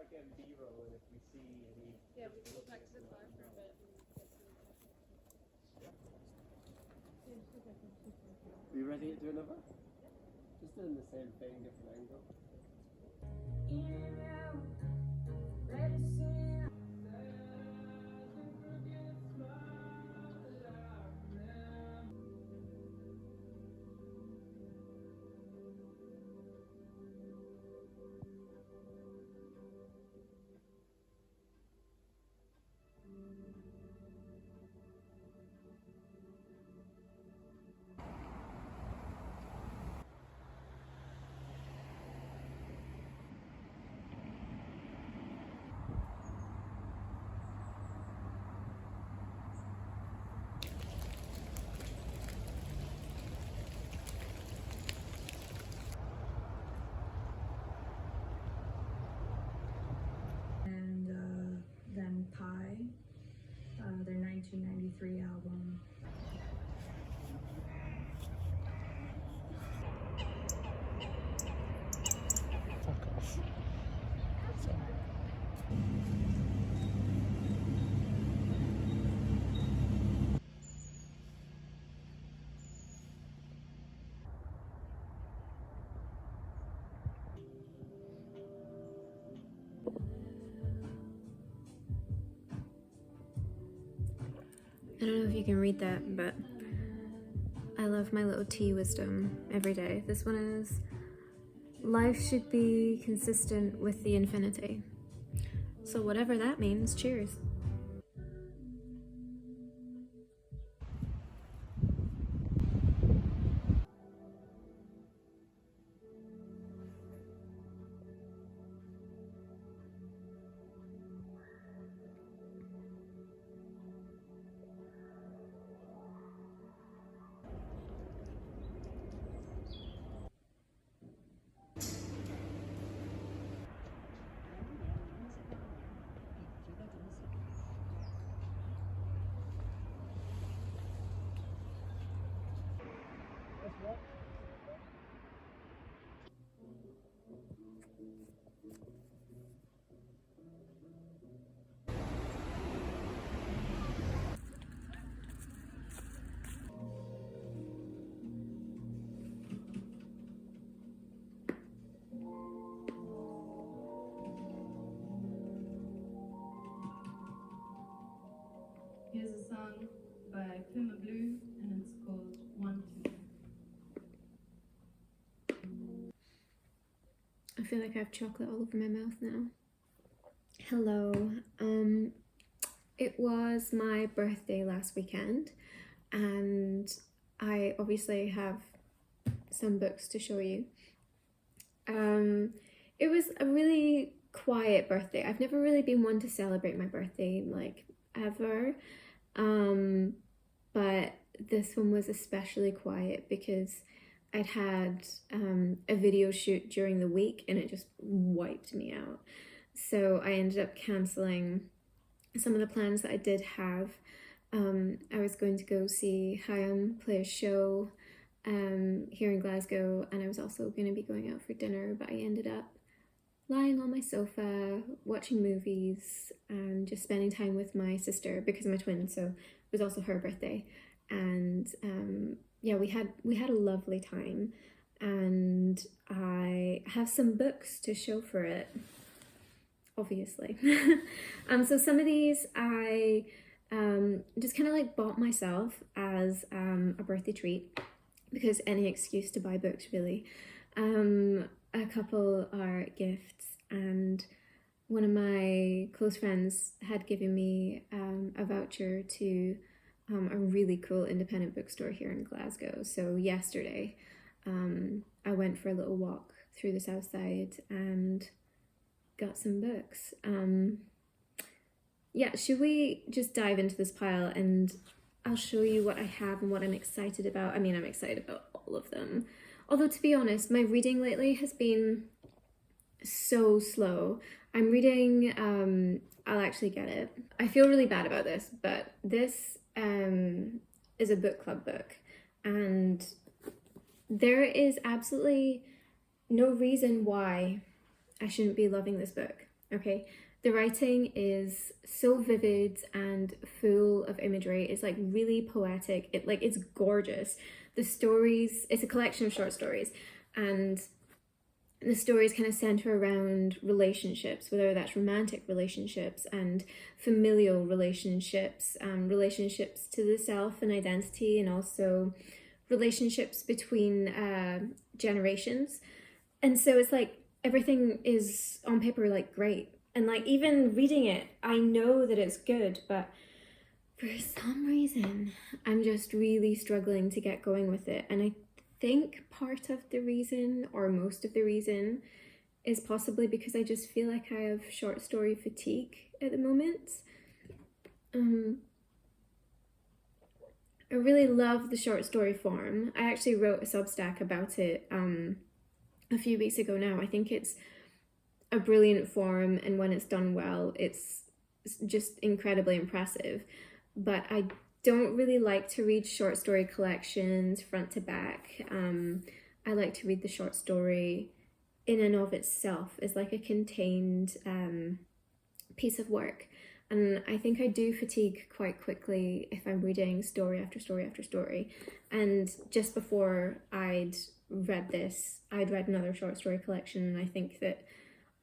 again B-roll, and if we see any... Yeah, we can go back to the car for a bit and get some... Are you ready to do another? Just doing the same thing, different angle. Then Pie, their 1993 album. Fuck off. Sorry. I don't know if you can read that, but I love my little tea wisdom every day. This one is, life should be consistent with the infinity. So whatever that means, cheers. Here's a song by Puma Blue, and it's called 1 2. I feel like I have chocolate all over my mouth now. Hello. It was my birthday last weekend, and I obviously have some books to show you. It was a really quiet birthday. I've never really been one to celebrate my birthday, like, ever. But this one was especially quiet because I'd had a video shoot during the week and it just wiped me out. So I ended up cancelling some of the plans that I did have. I was going to go see Hyam play a show here in Glasgow, and I was also going to be going out for dinner, but I ended up lying on my sofa, watching movies, and just spending time with my sister because I'm a twin, so it was also her birthday. And yeah, we had a lovely time, and I have some books to show for it, obviously. So some of these I just kind of like bought myself as a birthday treat, because any excuse to buy books, really. A couple are gifts, and one of my close friends had given me a voucher to a really cool independent bookstore here in Glasgow. So yesterday I went for a little walk through the south side and got some books. Yeah, should we just dive into this pile and I'll show you what I have and what I'm excited about. I mean, I'm excited about all of them. Although, to be honest, my reading lately has been so slow. I'm reading, I'll actually get it. I feel really bad about this, but this is a book club book, and there is absolutely no reason why I shouldn't be loving this book, okay? The writing is so vivid and full of imagery. It's like really poetic. It's gorgeous. The stories, it's a collection of short stories, and the stories kind of center around relationships, whether that's romantic relationships and familial relationships, relationships to the self and identity, and also relationships between generations. And so it's like everything is on paper like great. And like even reading it, I know that it's good, but for some reason, I'm just really struggling to get going with it. And I think part of the reason, or most of the reason, is possibly because I just feel like I have short story fatigue at the moment. I really love the short story form. I actually wrote a Substack about it a few weeks ago now. I think it's a brilliant form, and when it's done well, it's just incredibly impressive. But I don't really like to read short story collections front to back. I like to read the short story in and of itself as like a contained piece of work. And I think I do fatigue quite quickly if I'm reading story after story after story. And just before I'd read this, I'd read another short story collection, and I think that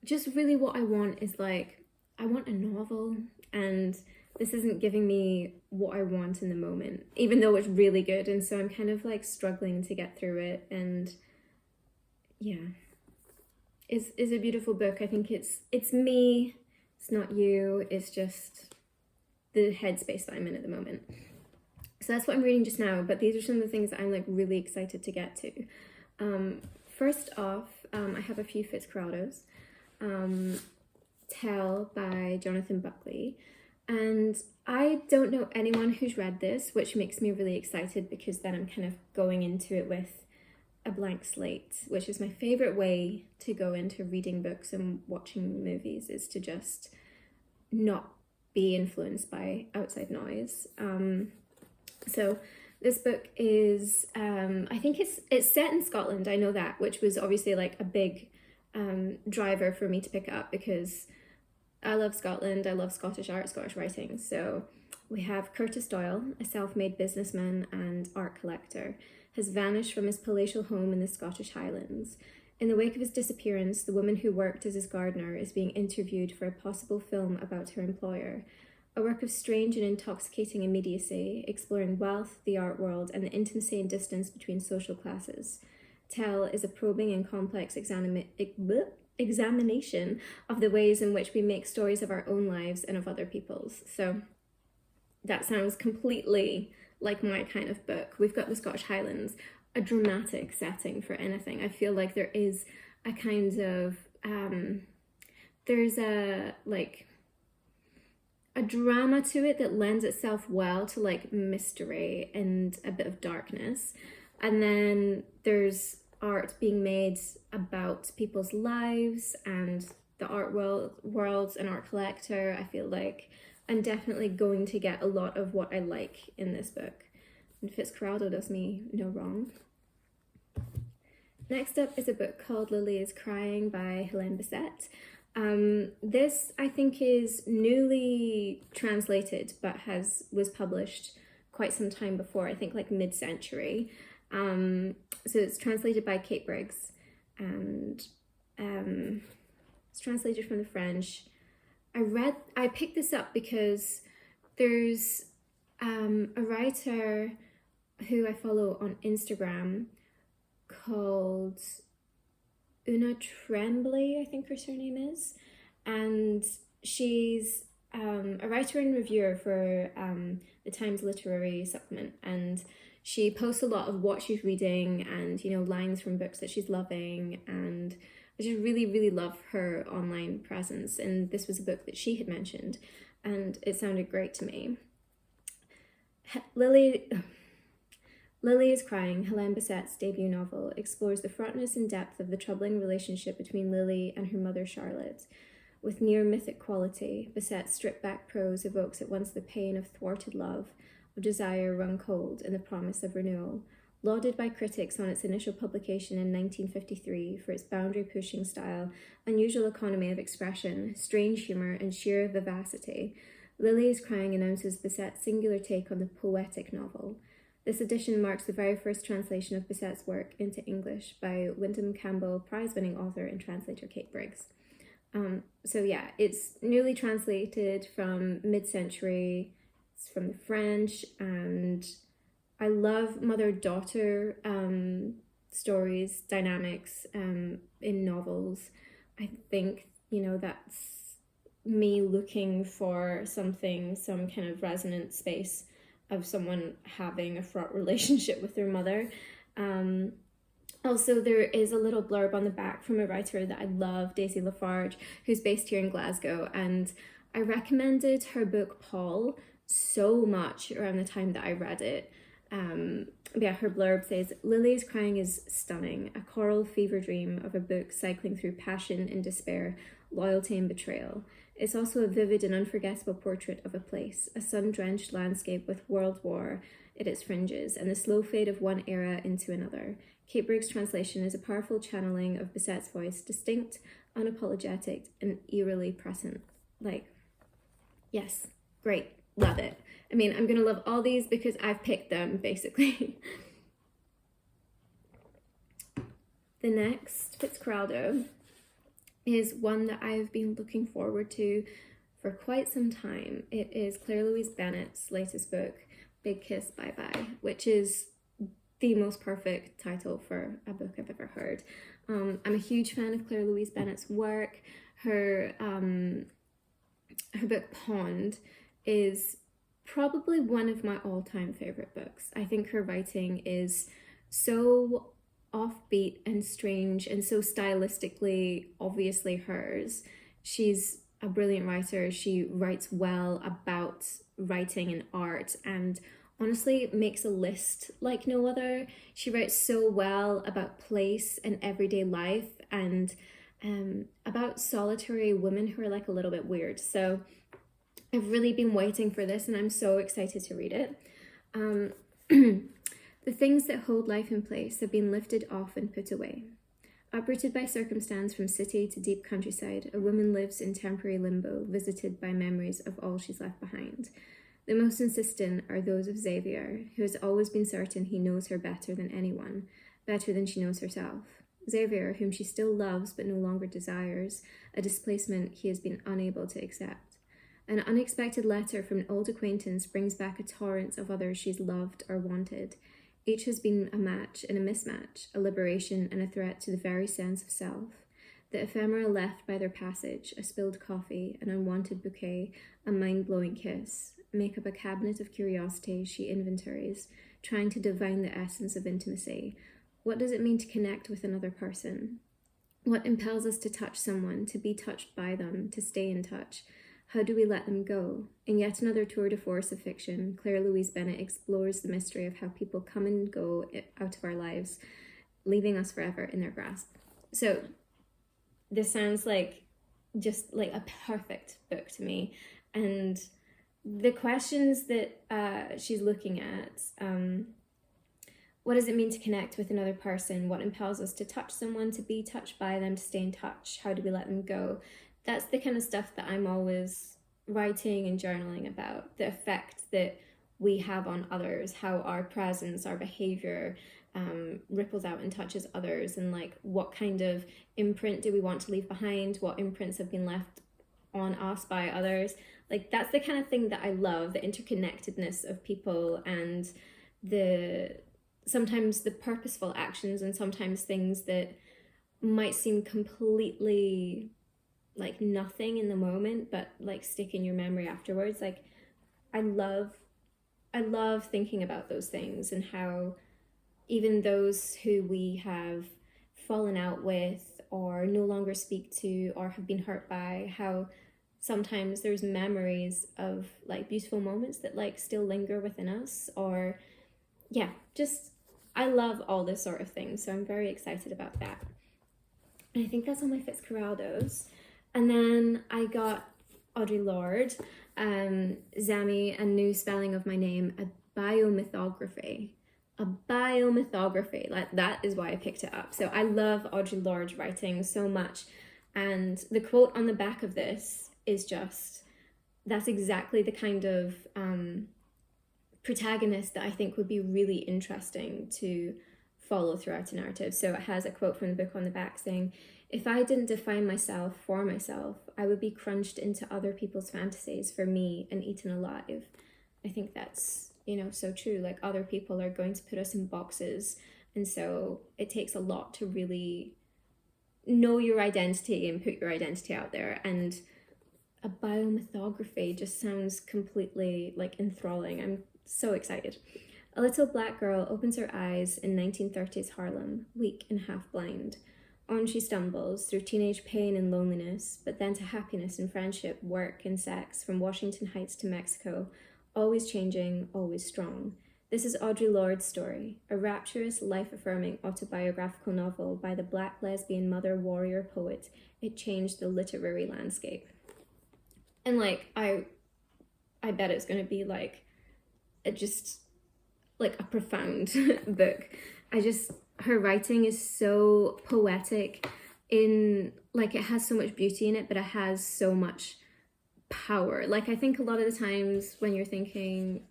just really what I want is like, I want a novel, and this isn't giving me what I want in the moment, even though it's really good. And so I'm kind of like struggling to get through it. And yeah, it's a beautiful book. I think it's me, it's not you, it's just the headspace that I'm in at the moment. So that's what I'm reading just now, but these are some of the things that I'm like really excited to get to. First off, I have a few Fitzcarraldos. Tell by Jonathan Buckley. And I don't know anyone who's read this, which makes me really excited, because then I'm kind of going into it with a blank slate, which is my favorite way to go into reading books and watching movies, is to just not be influenced by outside noise. So this book is, I think it's set in Scotland, I know that, which was obviously like a big driver for me to pick it up, because I love Scotland, I love Scottish art, Scottish writing. So we have Curtis Doyle, a self-made businessman and art collector, has vanished from his palatial home in the Scottish Highlands. In the wake of his disappearance, the woman who worked as his gardener is being interviewed for a possible film about her employer, a work of strange and intoxicating immediacy, exploring wealth, the art world, and the intimacy and distance between social classes. Tell is a probing and complex examination of the ways in which we make stories of our own lives and of other people's. So that sounds completely like my kind of book. We've got the Scottish Highlands, a dramatic setting for anything. I feel like there is a kind of, there's a drama to it that lends itself well to like mystery and a bit of darkness. And then there's art being made about people's lives and the art world and art collector. I feel like I'm definitely going to get a lot of what I like in this book. And Fitzcarraldo does me no wrong. Next up is a book called Lili is Crying by Hélène Bessette. This I think is newly translated, but was published quite some time before, I think like mid-century. So it's translated by Kate Briggs, and it's translated from the French. I picked this up because there's a writer who I follow on Instagram called Una Tremblay, I think her surname is, and she's a writer and reviewer for the Times Literary Supplement, and she posts a lot of what she's reading and, you know, lines from books that she's loving, and I just really, really love her online presence, and this was a book that she had mentioned, and it sounded great to me. Lili is Crying, Hélène Bessette's debut novel, explores the fraughtness and depth of the troubling relationship between Lili and her mother Charlotte. With near mythic quality, Bessette's stripped-back prose evokes at once the pain of thwarted love, of desire wrung cold, and the promise of renewal, Lauded by critics on its initial publication in 1953 for its boundary-pushing style, unusual economy of expression, strange humour, and sheer vivacity, Lili is Crying announces Bessette's singular take on the poetic novel. This edition marks the very first translation of Bessette's work into English by Wyndham Campbell prize-winning author and translator Kate Briggs. So yeah, it's newly translated from mid-century, it's from the French, and I love mother-daughter stories, dynamics in novels. I think, that's me looking for something, some kind of resonant space of someone having a fraught relationship with their mother. Also, there is a little blurb on the back from a writer that I love, Daisy Lafarge, who's based here in Glasgow, and I recommended her book Paul so much around the time that I read it. Her blurb says, Lili's Crying is stunning, a choral fever dream of a book cycling through passion and despair, loyalty and betrayal. It's also a vivid and unforgettable portrait of a place, a sun-drenched landscape with world war at its fringes, and the slow fade of one era into another. Kate Briggs' translation is a powerful channeling of Bessette's voice, distinct, unapologetic, and eerily present. Yes, great, love it. I mean, I'm gonna love all these because I've picked them, basically. The next Fitzcarraldo is one that I've been looking forward to for quite some time. It is Claire-Louise Bennett's latest book, Big Kiss Bye Bye, which is the most perfect title for a book I've ever heard. I'm a huge fan of Claire-Louise Bennett's work. Her book Pond is probably one of my all-time favorite books. I think her writing is so offbeat and strange and so stylistically obviously hers. She's a brilliant writer. She writes well about writing and art, and honestly makes a list like no other. She writes so well about place and everyday life, and about solitary women who are like a little bit weird. So I've really been waiting for this, and I'm so excited to read it. The things that hold life in place have been lifted off and put away. Uprooted by circumstance from city to deep countryside, a woman lives in temporary limbo, visited by memories of all she's left behind. The most insistent are those of Xavier, who has always been certain he knows her better than anyone, better than she knows herself. Xavier, whom she still loves but no longer desires, a displacement he has been unable to accept. An unexpected letter from an old acquaintance brings back a torrent of others she's loved or wanted. Each has been a match and a mismatch, a liberation and a threat to the very sense of self. The ephemera left by their passage, a spilled coffee, an unwanted bouquet, a mind-blowing kiss, make up a cabinet of curiosities she inventories, trying to divine the essence of intimacy. What does it mean to connect with another person? What impels us to touch someone, to be touched by them, to stay in touch? How do we let them go? In yet another tour de force of fiction, Claire-Louise Bennett explores the mystery of how people come and go out of our lives, leaving us forever in their grasp. So this sounds like just like a perfect book to me. And the questions that she's looking at, what does it mean to connect with another person? What impels us to touch someone, to be touched by them, to stay in touch? How do we let them go? That's the kind of stuff that I'm always writing and journaling about, the effect that we have on others, how our presence, our behavior ripples out and touches others, and like what kind of imprint do we want to leave behind, what imprints have been left on us by others. Like that's the kind of thing that I love, the interconnectedness of people, and sometimes the purposeful actions, and sometimes things that might seem completely like nothing in the moment but like stick in your memory afterwards. Like I love thinking about those things, and how even those who we have fallen out with or no longer speak to or have been hurt by, how sometimes there's memories of like beautiful moments that like still linger within us. Or yeah, just I love all this sort of thing, so I'm very excited about that. And I think that's all my Fitzcarraldos. And then I got Audre Lorde, Zami, a new spelling of my name, a biomythography a biomythography. Like, that is why I picked it up. So I love Audre Lorde's writing so much, and the quote on the back of this is just, that's exactly the kind of protagonist that I think would be really interesting to follow throughout a narrative. So it has a quote from the book on the back saying, "If I didn't define myself for myself, I would be crunched into other people's fantasies for me and eaten alive." I think that's, you know, so true. Like, other people are going to put us in boxes, and so it takes a lot to really know your identity and put your identity out there. And a biomythography just sounds completely like enthralling. I'm so excited. A little black girl opens her eyes in 1930s Harlem, weak and half blind. On she stumbles through teenage pain and loneliness, but then to happiness and friendship, work and sex, from Washington Heights to Mexico, always changing, always strong. This is Audre Lorde's story, a rapturous, life-affirming autobiographical novel by the black lesbian mother warrior poet. It changed the literary landscape. And like, I bet it's going to be like, just like a profound book. Her writing is so poetic, in like, it has so much beauty in it, but it has so much power. Like, I think a lot of the times when you're thinking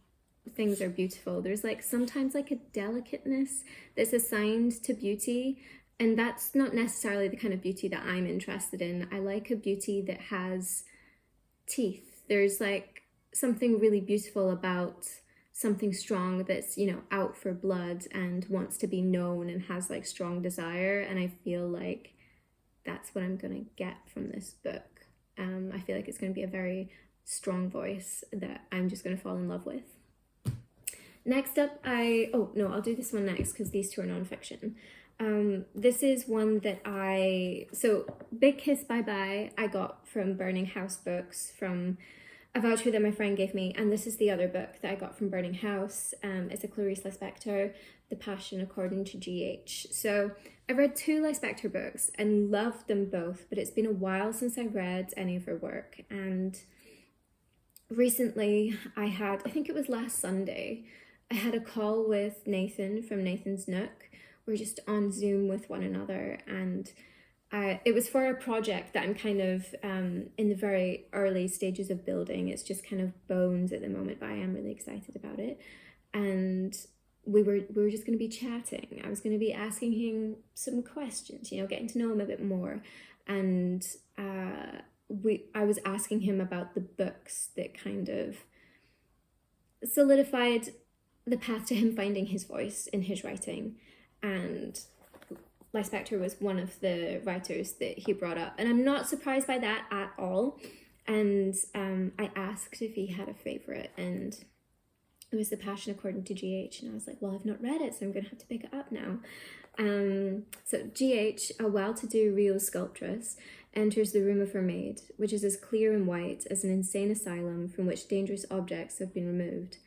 things are beautiful, there's like sometimes like a delicateness that's assigned to beauty, and that's not necessarily the kind of beauty that I'm interested in. I like a beauty that has teeth. There's like something really beautiful about something strong that's, you know, out for blood and wants to be known and has like strong desire, and I feel like that's what I'm gonna get from this book. I feel like it's going to be a very strong voice that I'm just going to fall in love with. Next up, I'll do this one next because these two are non-fiction. This is one that so Big Kiss Bye Bye I got from Burning House Books, from a voucher that my friend gave me, and this is the other book that I got from Burning House. It's a Clarice Lispector, The Passion According to G.H. So I've read two Lispector books and loved them both, but it's been a while since I read any of her work. And recently I think it was last Sunday, I had a call with Nathan from Nathan's Nook. We're just on Zoom with one another, and it was for a project that I'm kind of in the very early stages of building. It's just kind of bones at the moment, but I am really excited about it. And we were just going to be chatting. I was going to be asking him some questions, you know, getting to know him a bit more. And I was asking him about the books that kind of solidified the path to him finding his voice in his writing. And Lispector was one of the writers that he brought up, and I'm not surprised by that at all. And I asked if he had a favourite, and it was The Passion According to G.H. And I was like, well, I've not read it, so I'm going to have to pick it up now. So G.H., a well-to-do Rio sculptress, enters the room of her maid, which is as clear and white as an insane asylum from which dangerous objects have been removed.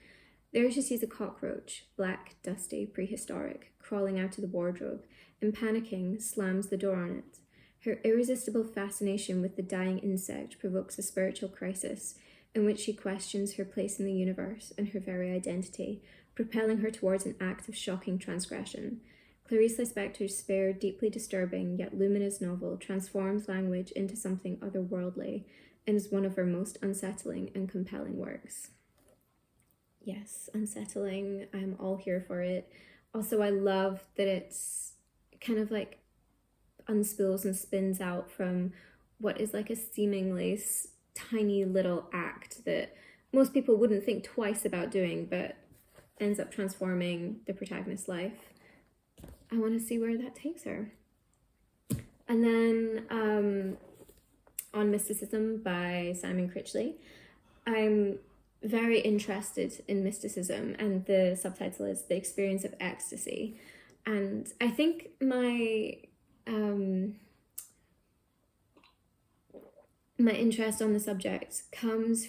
There she sees a cockroach, black, dusty, prehistoric, crawling out of the wardrobe, and panicking, slams the door on it. Her irresistible fascination with the dying insect provokes a spiritual crisis, in which she questions her place in the universe and her very identity, propelling her towards an act of shocking transgression. Clarice Lispector's fair, deeply disturbing, yet luminous novel transforms language into something otherworldly, and is one of her most unsettling and compelling works. Yes, unsettling. I'm all here for it. Also, I love that it's kind of like unspools and spins out from what is like a seemingly tiny little act that most people wouldn't think twice about doing, but ends up transforming the protagonist's life. I want to see where that takes her. And then on Mysticism by Simon Critchley, I'm very interested in mysticism, and the subtitle is The Experience of Ecstasy. And I think my interest on the subject comes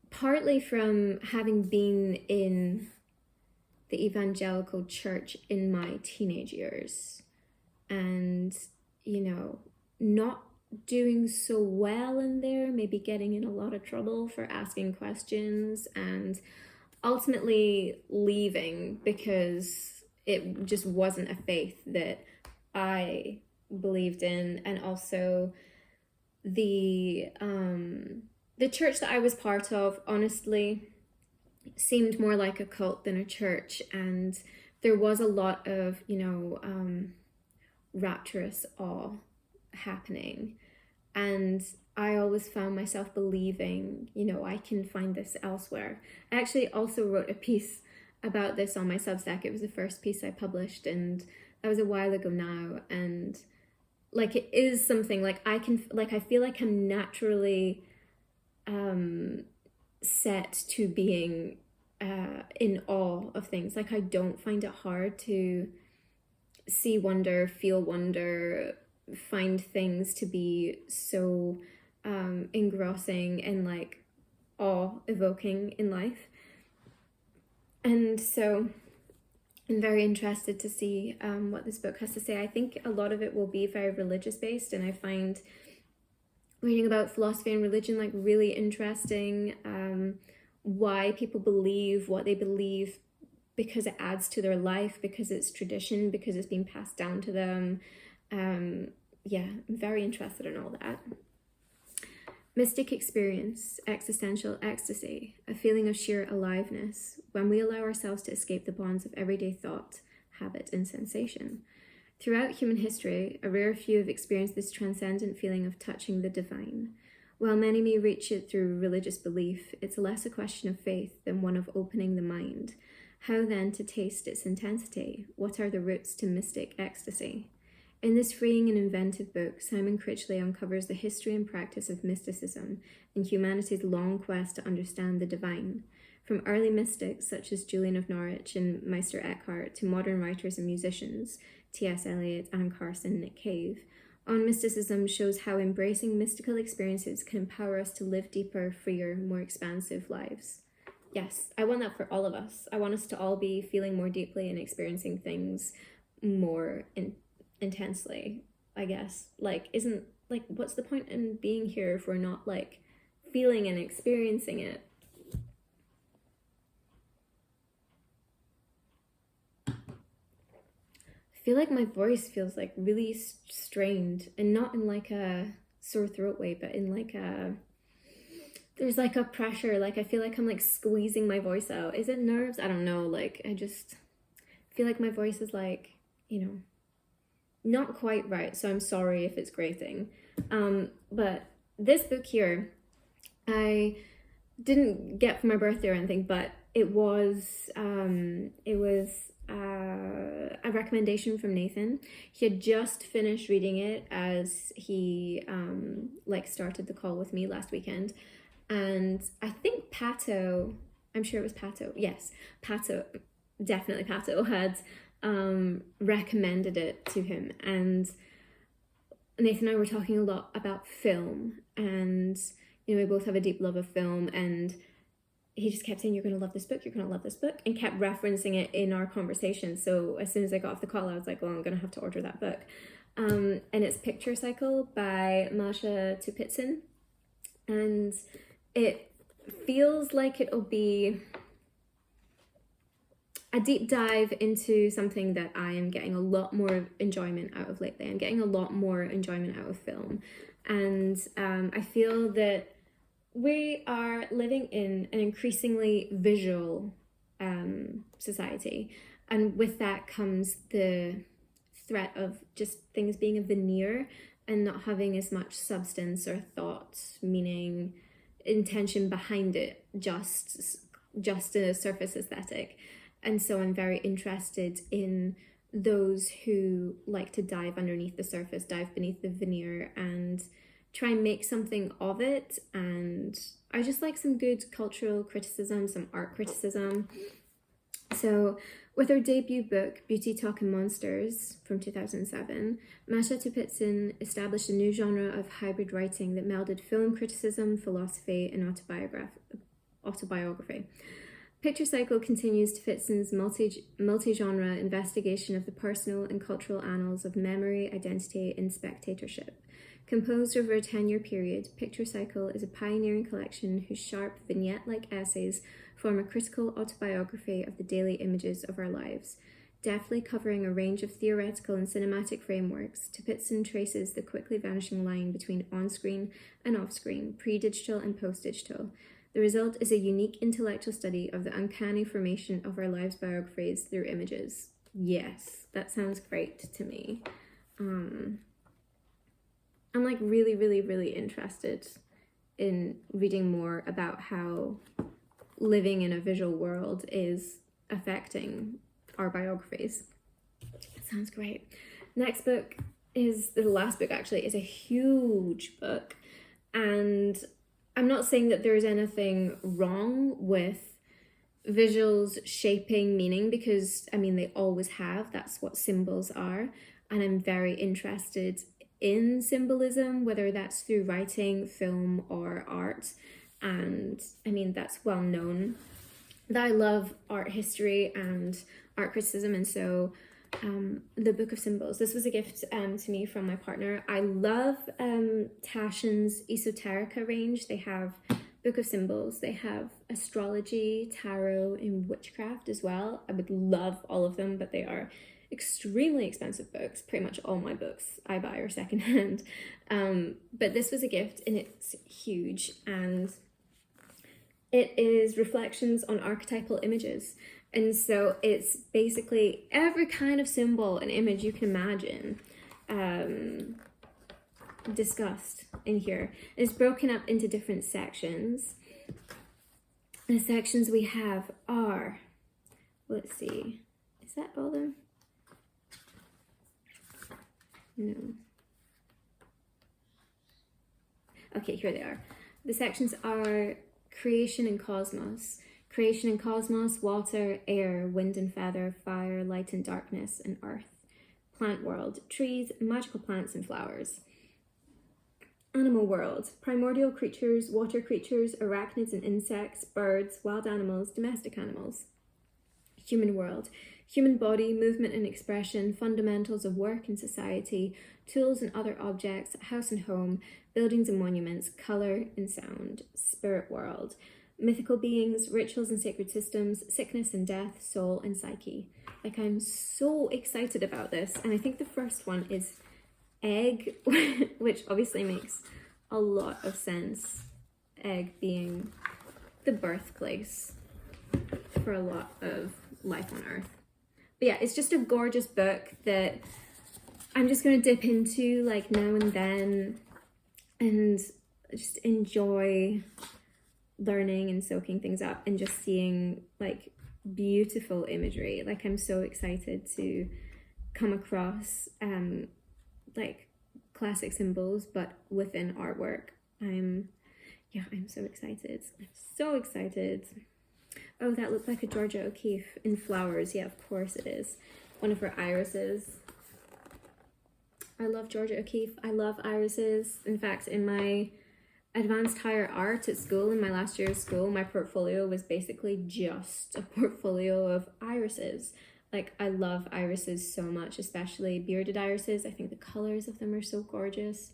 partly from having been in the evangelical church in my teenage years, and, you know, not doing so well in there, maybe getting in a lot of trouble for asking questions, and ultimately leaving because it just wasn't a faith that I believed in, and also the church that I was part of, honestly, seemed more like a cult than a church, and there was a lot of, rapturous awe happening, and I always found myself believing, I can find this elsewhere. I actually also wrote a piece about this on my Substack. It was the first piece I published, and that was a while ago now, and like it is something like I feel like I'm naturally set to being in awe of things. Like I don't find it hard to see wonder, feel wonder, find things to be so engrossing and like awe-evoking in life. And so I'm very interested to see what this book has to say. I think a lot of it will be very religious based, and I find reading about philosophy and religion like really interesting. Why people believe what they believe, because it adds to their life, because it's tradition, because it's been passed down to them. Yeah, I'm very interested in all that. Mystic experience, existential ecstasy, a feeling of sheer aliveness when we allow ourselves to escape the bonds of everyday thought, habit, and sensation. Throughout human history, a rare few have experienced this transcendent feeling of touching the divine. While many may reach it through religious belief, it's less a question of faith than one of opening the mind. How then to taste its intensity? What are the roots to mystic ecstasy? In this freeing and inventive book, Simon Critchley uncovers the history and practice of mysticism and humanity's long quest to understand the divine. From early mystics such as Julian of Norwich and Meister Eckhart to modern writers and musicians, T.S. Eliot, Anne Carson, Nick Cave, On Mysticism shows how embracing mystical experiences can empower us to live deeper, freer, more expansive lives. Yes, I want that for all of us. I want us to all be feeling more deeply and experiencing things more intensely, I guess. What's the point in being here if we're not, feeling and experiencing it? I feel like my voice feels really strained, and not in a sore throat way, but in there's a pressure. I feel like I'm squeezing my voice out. Is it nerves? I don't know. I just feel like my voice is not quite right. So I'm sorry if it's grating. But this book here, I didn't get for my birthday or anything, but it was a recommendation from Nathan. He had just finished reading it as he started the call with me last weekend, and I think Pato, I'm sure it was Pato, yes, Pato, definitely Pato had recommended it to him, and Nathan and I were talking a lot about film, and we both have a deep love of film, and he just kept saying, you're going to love this book, and kept referencing it in our conversation. So as soon as I got off the call, I was like, well, I'm going to have to order that book. And it's Picture Cycle by Masha Tupitsyn. And it feels like it'll be a deep dive into something that I am getting a lot more enjoyment out of lately. I'm getting a lot more enjoyment out of film. And I feel that we are living in an increasingly visual society, and with that comes the threat of just things being a veneer and not having as much substance or thought, meaning, intention behind it, just a surface aesthetic. And so I'm very interested in those who like to dive underneath the surface, dive beneath the veneer, and try and make something of it. And I just like some good cultural criticism, some art criticism. So with her debut book, Beauty, Talk and Monsters from 2007, Masha Tupitsyn established a new genre of hybrid writing that melded film criticism, philosophy, and autobiography. Picture Cycle continues Tupitsyn's multi-genre investigation of the personal and cultural annals of memory, identity, and spectatorship. Composed over a 10-year period, Picture Cycle is a pioneering collection whose sharp vignette-like essays form a critical autobiography of the daily images of our lives. Deftly covering a range of theoretical and cinematic frameworks, Tupitsyn traces the quickly vanishing line between on-screen and off-screen, pre-digital and post-digital. The result is a unique intellectual study of the uncanny formation of our lives' biographies through images. Yes, that sounds great to me. I'm like really interested in reading more about how living in a visual world is affecting our biographies. Sounds great. Next book is, the last book actually, is a huge book, and I'm not saying that there's anything wrong with visuals shaping meaning, because I mean they always have, that's what symbols are, and I'm very interested in symbolism, whether that's through writing, film, or art, and I mean that's well known that I love art history and art criticism, and so the Book of Symbols, this was a gift to me from my partner. I love Taschen's Esoterica range. They have Book of Symbols, they have astrology, tarot, and witchcraft as well. I would love all of them, but they are extremely expensive books. Pretty much all my books I buy are secondhand. But this was a gift, and it's huge, and it is reflections on archetypal images. And so it's basically every kind of symbol and image you can imagine discussed in here. It's broken up into different sections. The sections we have are, let's see, is that all of them? No. Okay, here they are. The sections are creation and cosmos. Creation and cosmos, water, air, wind and feather, fire, light and darkness, and earth. Plant world, trees, magical plants and flowers. Animal world, primordial creatures, water creatures, arachnids and insects, birds, wild animals, domestic animals. Human world, human body, movement and expression, fundamentals of work and society, tools and other objects, house and home, buildings and monuments, colour and sound. Spirit world, mythical beings, rituals and sacred systems, sickness and death, soul and psyche. Like, I'm so excited about this, and I think the first one is egg, which obviously makes a lot of sense. Egg being the birthplace for a lot of life on Earth. But yeah, it's just a gorgeous book that I'm just going to dip into like now and then and just enjoy learning and soaking things up and just seeing like beautiful imagery. Like, I'm so excited to come across like classic symbols but within artwork. I'm so excited. I'm so excited. Oh, that looked like a Georgia O'Keeffe in flowers. Yeah, of course it is. One of her irises. I love Georgia O'Keeffe. I love irises. In fact, in my advanced higher art at school, in my last year of school, my portfolio was basically just a portfolio of irises. Like, I love irises so much, especially bearded irises. I think the colors of them are so gorgeous.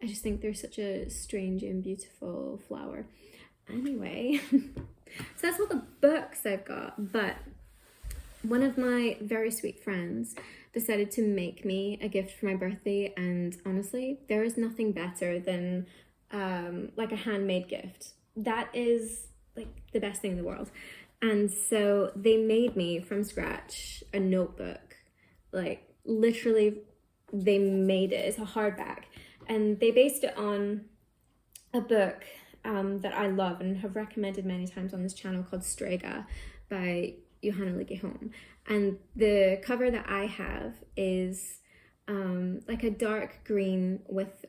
I just think they're such a strange and beautiful flower. Anyway, so that's all the books I've got, but one of my very sweet friends decided to make me a gift for my birthday, and honestly, there is nothing better than like a handmade gift. That is like the best thing in the world. And so they made me from scratch a notebook. Like, literally, they made it. It's a hardback, and they based it on a book that I love and have recommended many times on this channel called Strega by Johanna Leguilhem. And the cover that I have is like a dark green with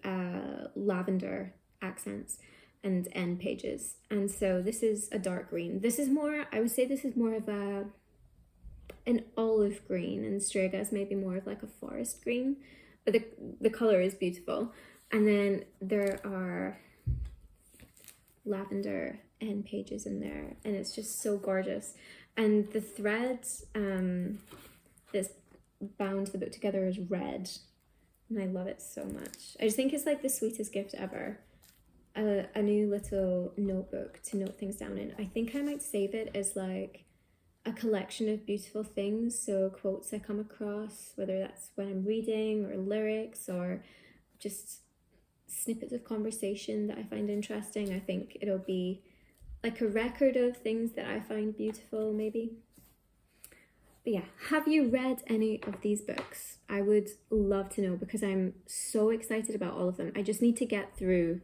lavender accents and end pages. And so this is a dark green. This is more, I would say this is more of an olive green, and Strega is maybe more of like a forest green, but the color is beautiful. And then there are lavender end pages in there, and it's just so gorgeous. And the thread that's bound the book together is red, and I love it so much. I just think it's like the sweetest gift ever. A new little notebook to note things down in. I think I might save it as like a collection of beautiful things, so quotes I come across, whether that's when I'm reading or lyrics or just snippets of conversation that I find interesting. I think it'll be like a record of things that I find beautiful, maybe. But yeah, have you read any of these books? I would love to know, because I'm so excited about all of them. I just need to get through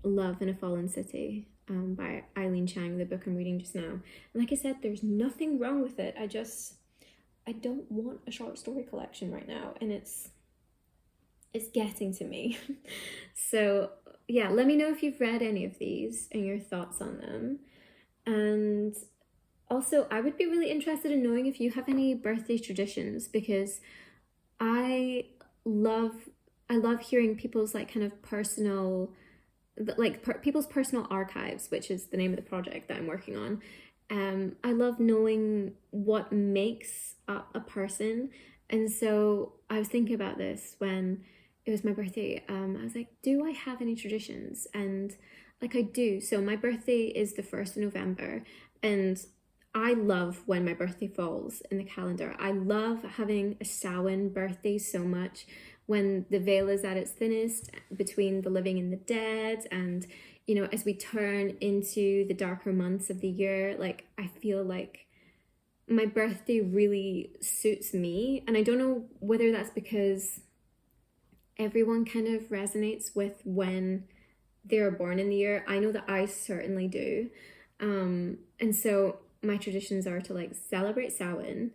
Love in a Fallen City by Eileen Chang, the book I'm reading just now. And like I said, there's nothing wrong with it. I don't want a short story collection right now, and it's getting to me. So yeah, let me know if you've read any of these and your thoughts on them. And also, I would be really interested in knowing if you have any birthday traditions, because I love hearing people's like kind of personal, like people's personal archives, which is the name of the project that I'm working on. I love knowing what makes up a person. And so I was thinking about this when it was my birthday. I was like, do I have any traditions? And like I do. So my birthday is the 1st of November, and I love when my birthday falls in the calendar. I love having a Samhain birthday so much, when the veil is at its thinnest between the living and the dead, and you know, as we turn into the darker months of the year, like I feel like my birthday really suits me. And I don't know whether that's because everyone kind of resonates with when they're born in the year. I know that I certainly do. And so my traditions are to like celebrate Samhain,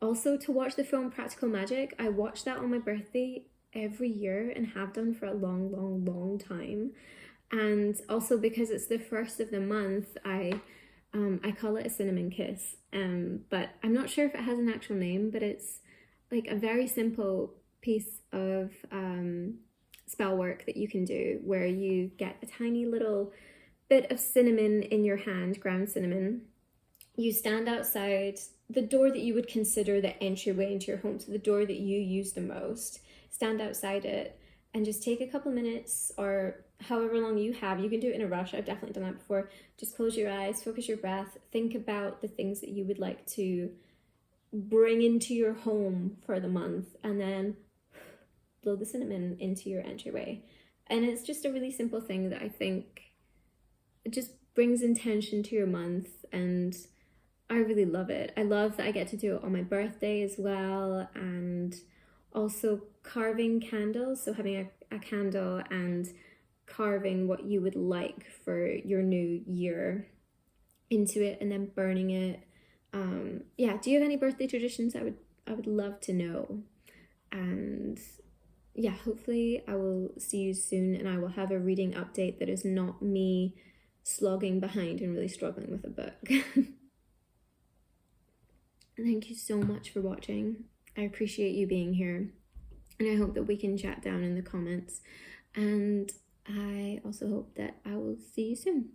also to watch the film Practical Magic. I watch that on my birthday every year and have done for a long time. And also because it's the 1st of the month, I call it a cinnamon kiss. But I'm not sure if it has an actual name, but it's like a very simple piece of spell work that you can do, where you get a tiny little bit of cinnamon in your hand, ground cinnamon. You stand outside the door that you would consider the entryway into your home, so the door that you use the most. Stand outside it and just take a couple minutes, or however long you have. You can do it in a rush. I've definitely done that before. Just close your eyes, focus your breath, think about the things that you would like to bring into your home for the month, and then blow the cinnamon into your entryway. And it's just a really simple thing that I think it just brings intention to your month, and I really love it. I love that I get to do it on my birthday as well, and also carving candles. So having a candle and carving what you would like for your new year into it, and then burning it. Yeah, do you have any birthday traditions? I would love to know. And yeah, hopefully I will see you soon, and I will have a reading update that is not me slogging behind and really struggling with a book. Thank you so much for watching. I appreciate you being here, and I hope that we can chat down in the comments. And I also hope that I will see you soon.